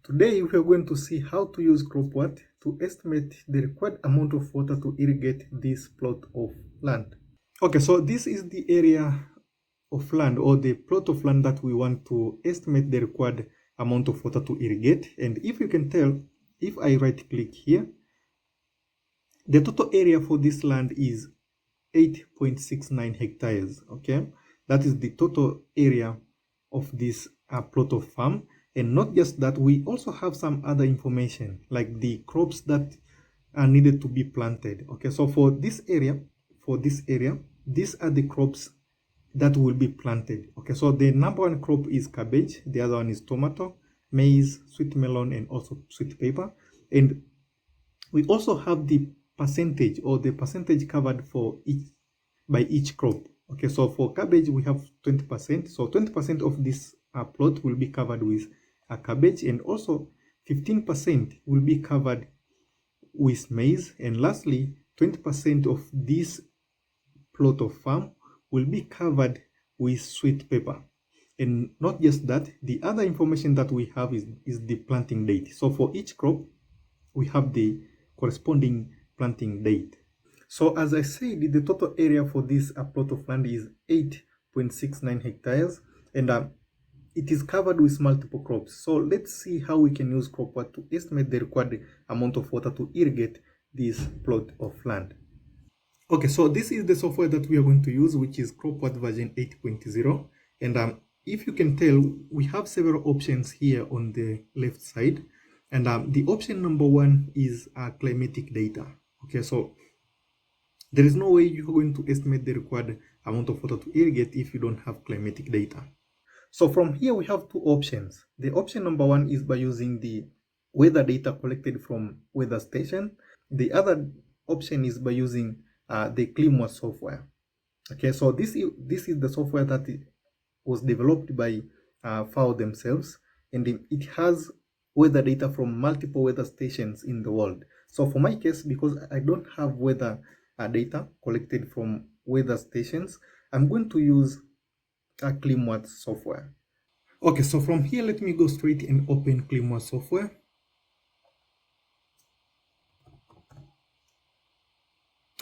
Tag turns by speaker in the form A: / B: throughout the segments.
A: Today we are going to see how to use CROPWAT to estimate the required amount of water to irrigate this plot of land. Okay, so this is the area of land or the plot of land that we want to estimate the required amount of water to irrigate. And if you can tell, if I right click here, the total area for this land is 8.69 hectares. Okay, that is the total area of this plot of farm. And not just that, we also have some other information like the crops that are needed to be planted. Okay, so for this area, these are the crops that will be planted. Okay, so the number one crop is cabbage, the other one is tomato, maize, sweet melon, and also sweet pepper. And we also have the percentage or the percentage covered for each crop. Okay, so for cabbage we have 20%. So 20% of this plot will be covered with cabbage, and also 15% will be covered with maize, and lastly 20% of this plot of farm will be covered with sweet pepper. And not just that, the other information that we have is the planting date. So for each crop we have the corresponding planting date. So as I said, the total area for this plot of land is 8.69 hectares, and it is covered with multiple crops. So let's see how we can use CROPWAT to estimate the required amount of water to irrigate this plot of land. Okay, so this is the software that we are going to use, which is CROPWAT version 8.0. And if you can tell, we have several options here on the left side. And the option number one is climatic data. Okay, so there is no way you're going to estimate the required amount of water to irrigate if you don't have climatic data. So from here we have two options. The option number one is by using the weather data collected from weather station. The other option is by using the CLIMWAT software. Okay, so this is the software that was developed by FAO themselves, and it has weather data from multiple weather stations in the world. So for my case, because I don't have weather data collected from weather stations, I'm going to use a CLIMWAT software. Okay, so from here, let me go straight and open CLIMWAT software.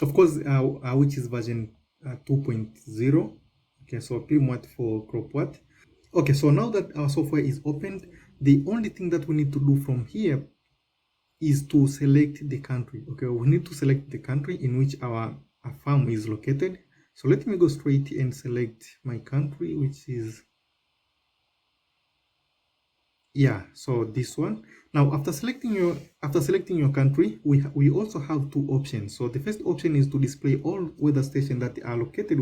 A: Of course, which is version 2.0. Okay, so CLIMWAT for CROPWAT. Okay, so now that our software is opened, the only thing that we need to do from here is to select the country. Okay, we need to select the country in which our farm is located. So let me go straight and select my country, which is, yeah, so this one. Now after selecting your country, we also have two options. So the first option is to display all weather stations that are located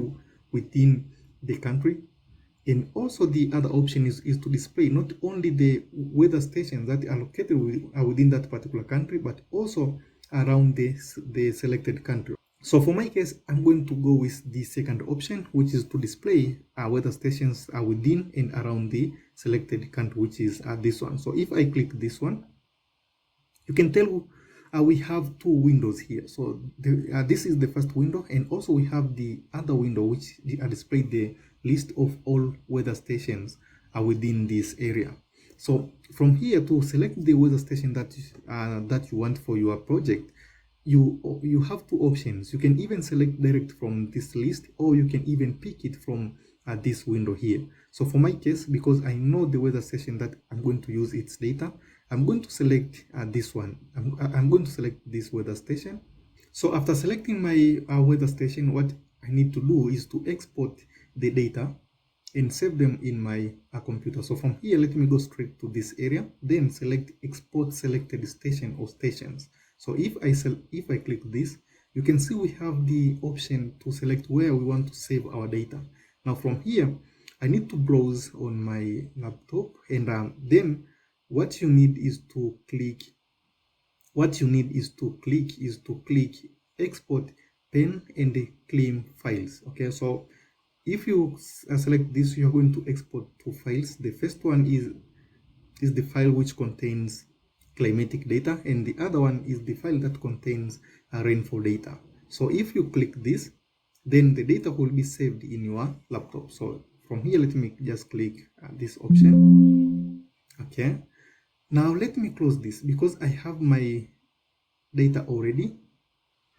A: within the country, and also the other option is to display not only the weather stations that are located within that particular country, but also around the selected country. So for my case, I'm going to go with the second option, which is to display weather stations within and around the selected country, which is this one. So if I click this one, you can tell we have two windows here. So this is the first window, and also we have the other window which display the list of all weather stations within this area. So from here, to select the weather station that you want for your project, you have two options. You can even select direct from this list, or you can even pick it from this window here. So for my case, because I know the weather station that I'm going to use its data, I'm going to select this one. I'm going to select this weather station. So after selecting my weather station, what I need to do is to export the data and save them in my computer. So from here, let me go straight to this area, then select export selected station or stations. So if I click this, you can see we have the option to select where we want to save our data. Now from here, I need to browse on my laptop, and then what you need is to click export pen and clim files. Okay, so if you select this, you're going to export two files. The first one is the file which contains climatic data, and the other one is the file that contains rainfall data. So if you click this, then the data will be saved in your laptop. So from here, let me just click this option. Okay, Now let me close this because I have my data already.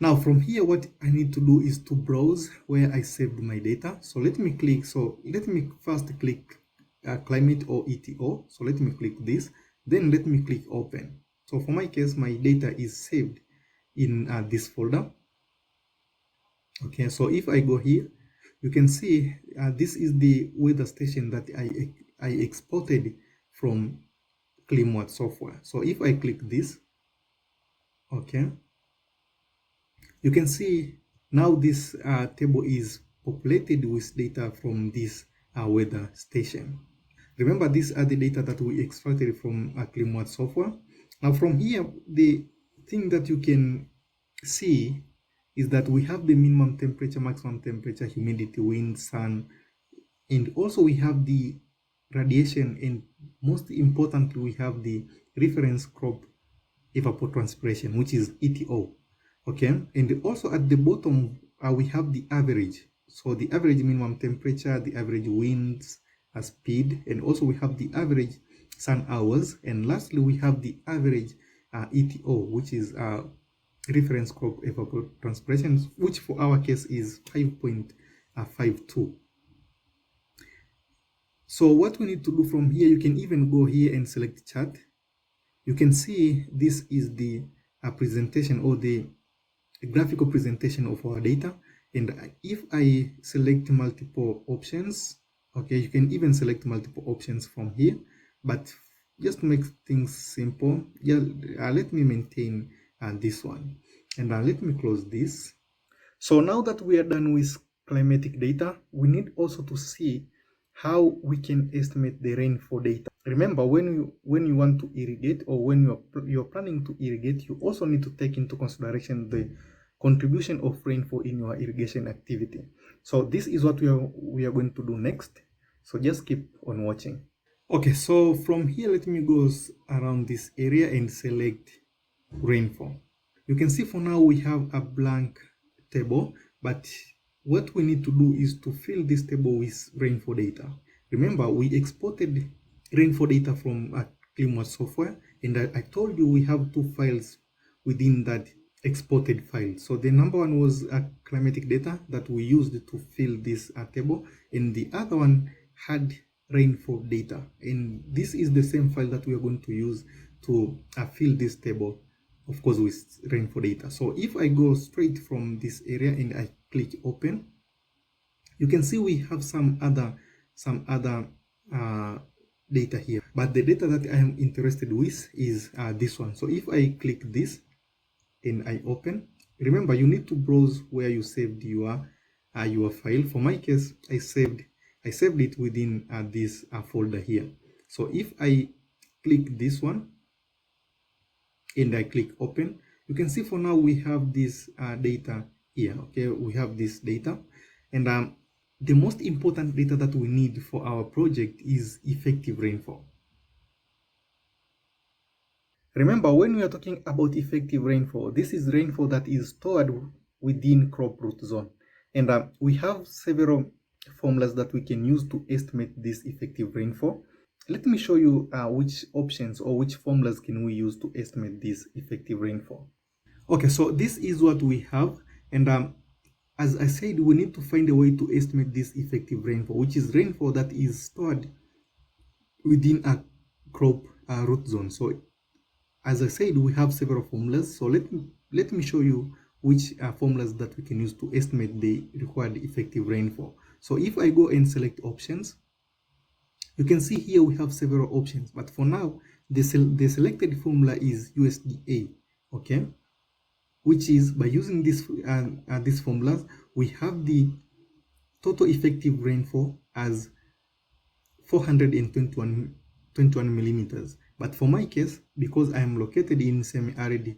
A: Now from here, what I need to do is to browse where I saved my data. So let me first click climate or ETO. So let me click this, then let me click open. So for my case, my data is saved in this folder. Okay, so if I go here, you can see this is the weather station that I exported from CLIMWAT software. So if I click this, okay, you can see now this table is populated with data from this weather station. Remember, these are the data that we extracted from CLIMWAT software. Now from here, the thing that you can see is that we have the minimum temperature, maximum temperature, humidity, wind, sun, and also we have the radiation, and most importantly, we have the reference crop evapotranspiration, which is ETO. Okay, and also at the bottom we have the average. So the average minimum temperature, the average winds speed, and also we have the average sun hours, and lastly we have the average ETO, which is reference crop evapotranspiration, which for our case is 5.52. So what we need to do from here, you can even go here and select chart. You can see this is the presentation or the graphical presentation of our data. And if I select multiple options, okay, you can even select multiple options from here, but just to make things simple, yeah, let me maintain this one, and let me close this. So now that we are done with climatic data, we need also to see how we can estimate the rainfall data. Remember, when you want to irrigate, or when you're planning to irrigate, you also need to take into consideration the contribution of rainfall in your irrigation activity. So this is what we are going to do next. So just keep on watching. Okay, so from here, let me go around this area and select rainfall. You can see for now we have a blank table, but what we need to do is to fill this table with rainfall data. Remember, we exported rainfall data from CLIMWAT software, and I told you we have two files within that exported file. So the number one was climatic data that we used to fill this table, and the other one had rainfall data, and this is the same file that we are going to use to fill this table, of course, with rainfall data. So if I go straight from this area and I click open, you can see we have some other data here, but the data that I am interested with is this one. So if I click this and I open, remember, you need to browse where you saved your file. For my case, I saved it within this folder here. So if I click this one and I click open, you can see for now we have this data here. Okay, we have this data, and the most important data that we need for our project is effective rainfall. Remember, when we are talking about effective rainfall, this is rainfall that is stored within crop root zone, and we have several formulas that we can use to estimate this effective rainfall. Let me show you which options or which formulas can we use to estimate this effective rainfall. Okay, so this is what we have, and as I said, we need to find a way to estimate this effective rainfall, which is rainfall that is stored within a crop root zone. So as I said, we have several formulas. So let me show you which formulas that we can use to estimate the required effective rainfall. So if I go and select options, you can see here we have several options, but for now the selected formula is USDA. Okay, which is, by using these formulas, we have the total effective rainfall as 421 millimeters. But for my case, because I am located in semi-arid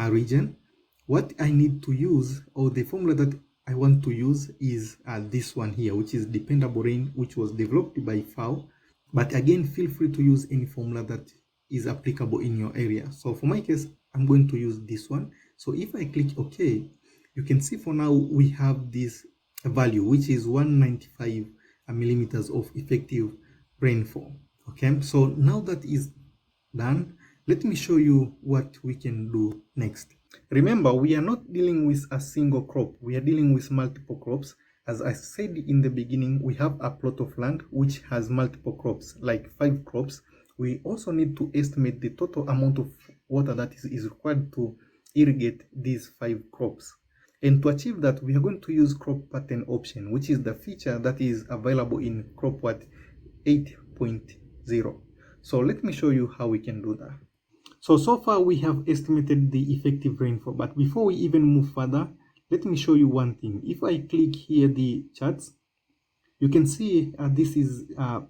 A: region, what I need to use, or the formula that I want to use, is this one here, which is dependable rain, which was developed by FAO. But again, feel free to use any formula that is applicable in your area. So for my case, I'm going to use this one. So if I click OK, you can see for now we have this value, which is 195 millimeters of effective rainfall. Okay, so now that is Done. Let me show you what we can do next. Remember, we are not dealing with a single crop. We are dealing with multiple crops. As I said in the beginning, we have a plot of land which has multiple crops, like 5 crops. We also need to estimate the total amount of water that is required to irrigate these 5 crops. And to achieve that, we are going to use crop pattern option, which is the feature that is available in CROPWAT 8.0. So let me show you how we can do that. So far we have estimated the effective rainfall, but before we even move further, let me show you one thing. If I click here the charts, you can see this is a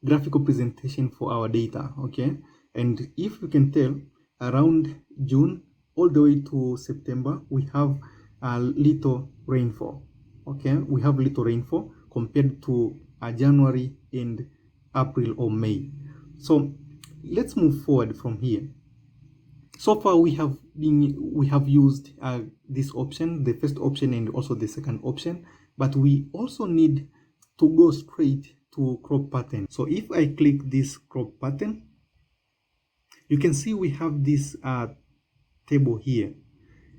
A: graphical presentation for our data, okay? And if you can tell, around June all the way to September, we have a little rainfall, okay? We have little rainfall compared to January and April or May. So let's move forward from here. So far we have used this option, the first option and also the second option, but we also need to go straight to crop pattern. So if I click this crop pattern, you can see we have this table here,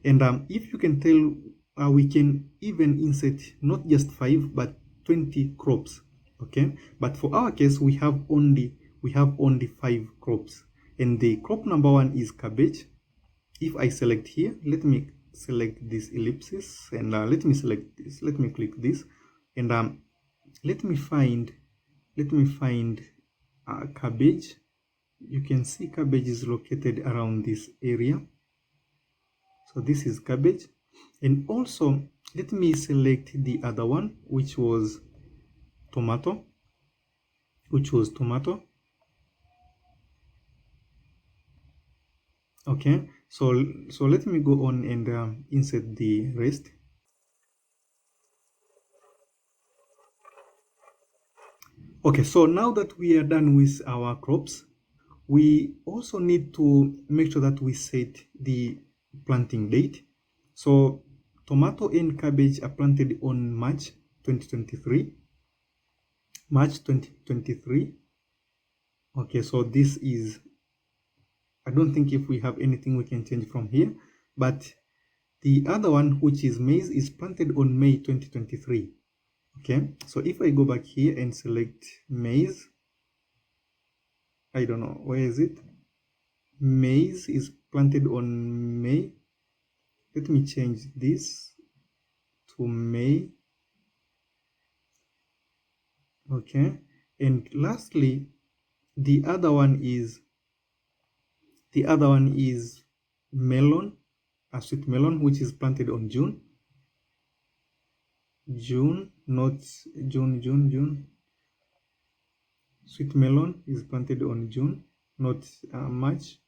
A: and if you can tell, we can even insert not just 5 but 20 crops, okay? But for our case, we have only 5 crops, and the crop number 1 is cabbage. If I select here, let me select this ellipsis, and let me select this. Let me click this, and let me find cabbage. You can see cabbage is located around this area. So this is cabbage, and also let me select the other one, which was tomato. Okay, so let me go on and insert the rest. Okay, so now that we are done with our crops, we also need to make sure that we set the planting date. So tomato and cabbage are planted on March 2023. Okay, so this is, I don't think if we have anything we can change from here, but the other one, which is maize, is planted on May 2023. Okay, so if I go back here and select maize, I don't know, where is it? Maize is planted on May. Let me change this to May. Okay, and lastly, the other one is melon, a sweet melon, which is planted on June. Not June. Sweet melon is planted on June, not March.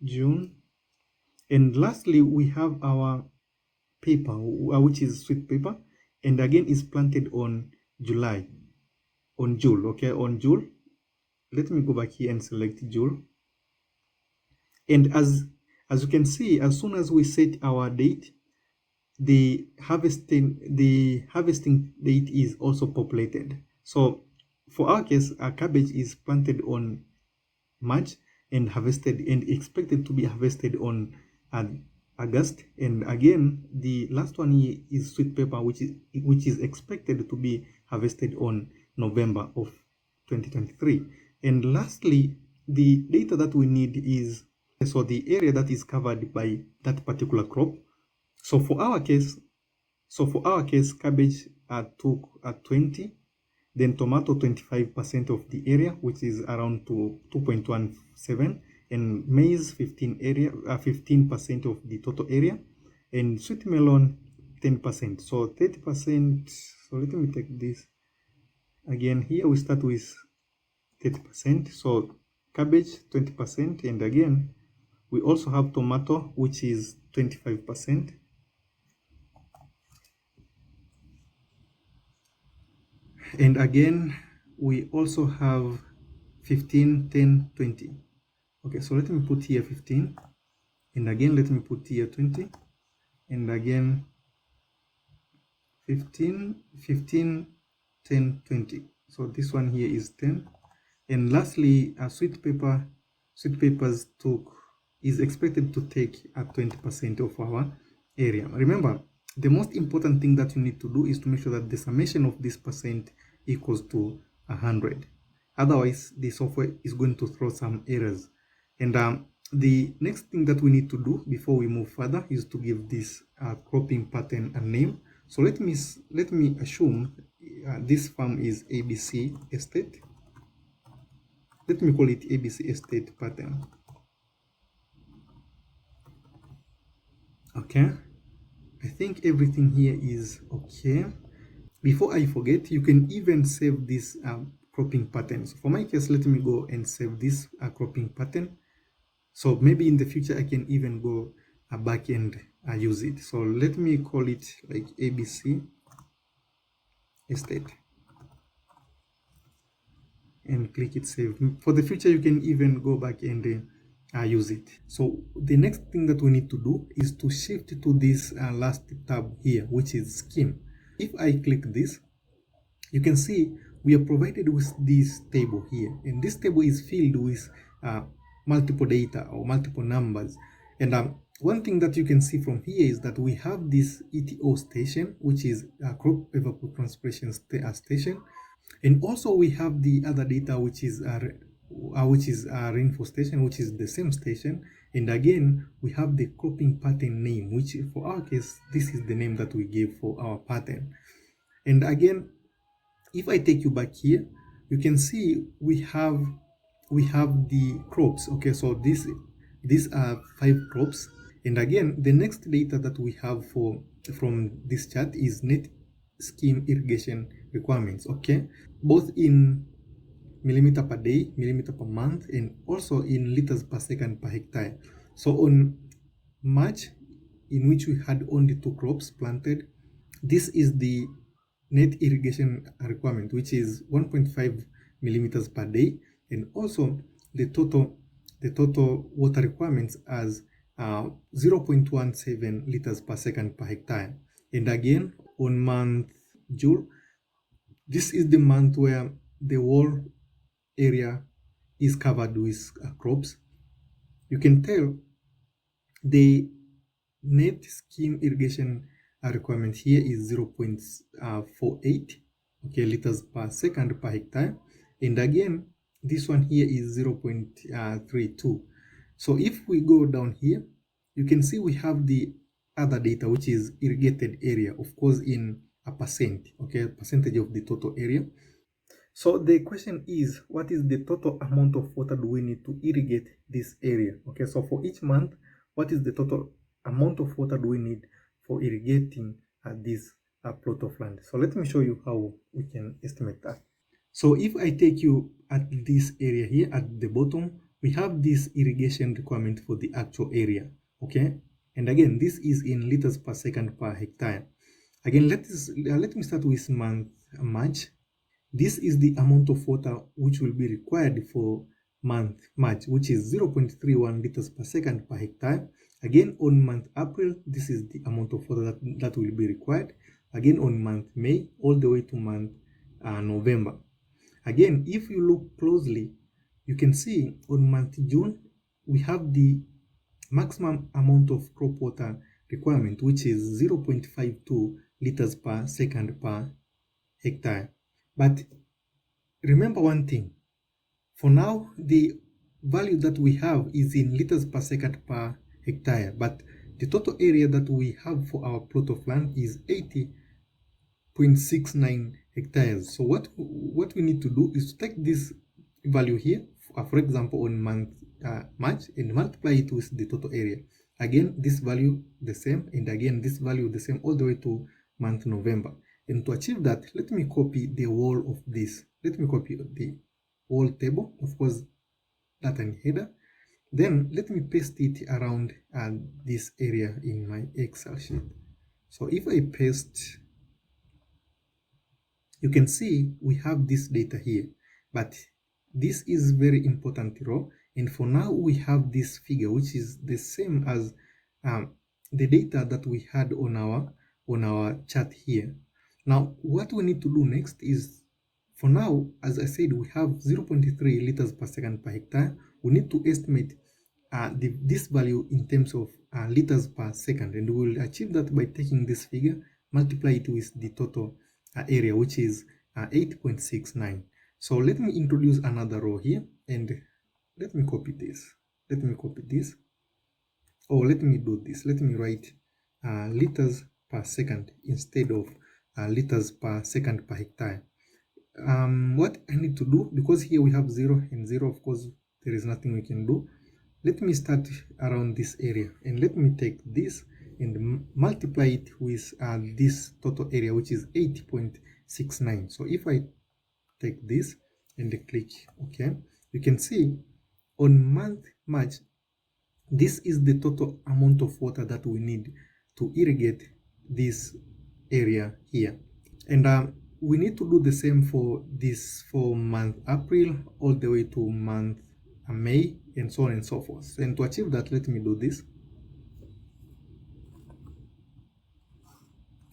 A: June. And lastly, we have our pepper, which is sweet pepper, and again is planted on July, on June. Okay, on June. Let me go back here and select June. And as you can see, as soon as we set our date, the harvesting date is also populated. So for our case, our cabbage is planted on March and harvested and expected to be harvested on August. And again, the last one here is sweet pepper, which is expected to be harvested on November of 2023. And lastly, the data that we need is so the area that is covered by that particular crop. So for our case, cabbage took 20, then tomato 25% of the area, which is around to 2.17, and maize 15% of the total area, and sweet melon 10%. So 30%. So let me take this again. Here we start with 30%. So cabbage 20%, and again we also have tomato, which is 25%. And again, we also have 15, 10, 20. Okay, so let me put here 15. And again, let me put here 20. And again, 15, 10, 20. So this one here is 10. And lastly, sweet peppers is expected to take 20% of our area. Remember, the most important thing that you need to do is to make sure that the summation of this percent equals to 100. Otherwise, the software is going to throw some errors. And the next thing that we need to do before we move further is to give this cropping pattern a name. So let me assume this farm is ABC Estate. Let me call it ABC Estate pattern. Okay, I think everything here is okay. Before I forget, you can even save this cropping pattern. So for my case, let me go and save this cropping pattern. So maybe in the future I can even go back and use it. So let me call it like ABC Estate and click it save. For the future, you can even go back and use it. So the next thing that we need to do is to shift to this last tab here, which is scheme. If I click this, you can see we are provided with this table here, and this table is filled with multiple data or multiple numbers. And one thing that you can see from here is that we have this ETO station, which is a crop evapotranspiration station. And also we have the other data, which is rainfall station, which is the same station. And again, we have the cropping pattern name, which for our case, this is the name that we gave for our pattern. And again, if I take you back here, you can see we have the crops. Okay, so these are 5 crops. And again, the next data that we have from this chart is net scheme irrigation requirements. Okay, both in millimeter per day, millimeter per month, and also in liters per second per hectare. So on March, in which we had only 2 crops planted, this is the net irrigation requirement, which is 1.5 millimeters per day, and also the total water requirements as 0.17 liters per second per hectare. And again, on month June, this is the month where the whole area is covered with crops. You can tell the net scheme irrigation requirement here is 0.48 liters per second per hectare, and again this one here is 0.32. So if we go down here, you can see we have the other data, which is irrigated area, of course in a percentage of the total area. So the question is, what is the total amount of water do we need to irrigate this area? Okay, so for each month, what is the total amount of water do we need for irrigating this plot of land? So let me show you how we can estimate that. So if I take you at this area here at the bottom, we have this irrigation requirement for the actual area. Okay, and again, this is in liters per second per hectare. Again, let me start with month March. This is the amount of water which will be required for month March, which is 0.31 liters per second per hectare. Again, on month April, this is the amount of water that will be required. Again, on month May, all the way to month November. Again, if you look closely, you can see on month June, we have the maximum amount of crop water requirement, which is 0.52 liters per second per hectare. But remember one thing, for now, the value that we have is in liters per second per hectare, but the total area that we have for our plot of land is 80.69 hectares. So what we need to do is to take this value here, for example, on month March, and multiply it with the total area. Again, this value the same, and again, this value the same all the way to month November. And to achieve that, let me copy the whole of this. Let me copy the whole table, of course, data and header. Then let me paste it around this area in my Excel sheet. So if I paste, you can see we have this data here, but this is very important row. And for now, we have this figure, which is the same as the data that we had on our chart here. Now, what we need to do next is For now, as I said, we have 0.3 liters per second per hectare. We need to estimate this value in terms of liters per second, and we will achieve that by taking this figure, multiply it with the total area, which is 8.69. So let me introduce another row here, and let me copy this. Let me copy this. Or let me do this. Let me write liters per second instead of liters per second per hectare. What I need to do, because here we have 0 and 0, of course, there is nothing we can do. Let me start around this area, and let me take this and multiply it with this total area, which is 8.69. So if I take this and click OK, you can see on month March, this is the total amount of water that we need to irrigate this area here. And we need to do the same for month April all the way to month May, and so on and so forth. And to achieve that, let me do this.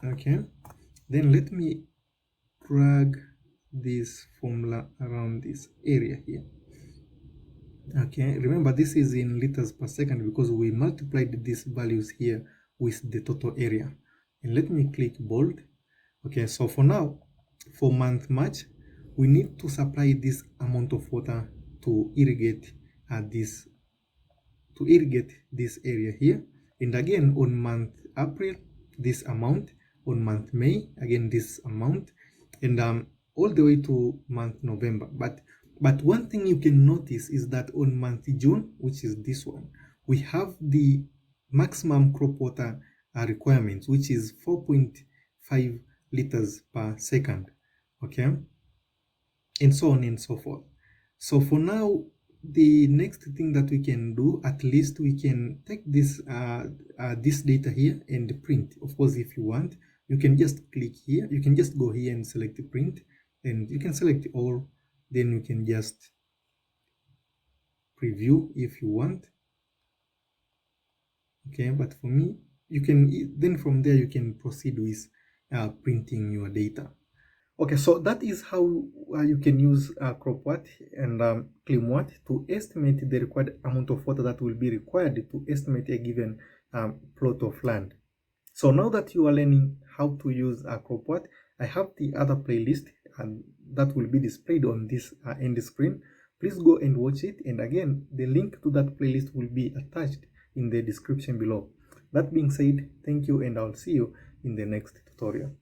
A: Okay, then let me drag this formula around this area here. Okay, remember this is in liters per second because we multiplied these values here with the total area. And let me click bold. Okay, so for now, for month March, we need to supply this amount of water to irrigate this area here. And again on month April, this amount. On month May, again this amount, and all the way to month November. But one thing you can notice is that on month June, which is this one, we have the maximum crop water requirements, which is 4.5 liters per second. Okay, and so on and so forth. So for now, the next thing that we can do, at least we can take this this data here and print. Of course, if you want, you can just click here. You can just go here and select print, and you can select all. Then you can just preview if you want. Okay, but for me, you can then from there you can proceed with printing your data. Okay, so that is how you can use CROPWAT and CLIMWAT to estimate the required amount of water that will be required to estimate a given plot of land. So now that you are learning how to use CROPWAT, I have the other playlist and that will be displayed on this end screen. Please go and watch it, and again, the link to that playlist will be attached in the description below. That being said, thank you, and I'll see you in the next tutorial.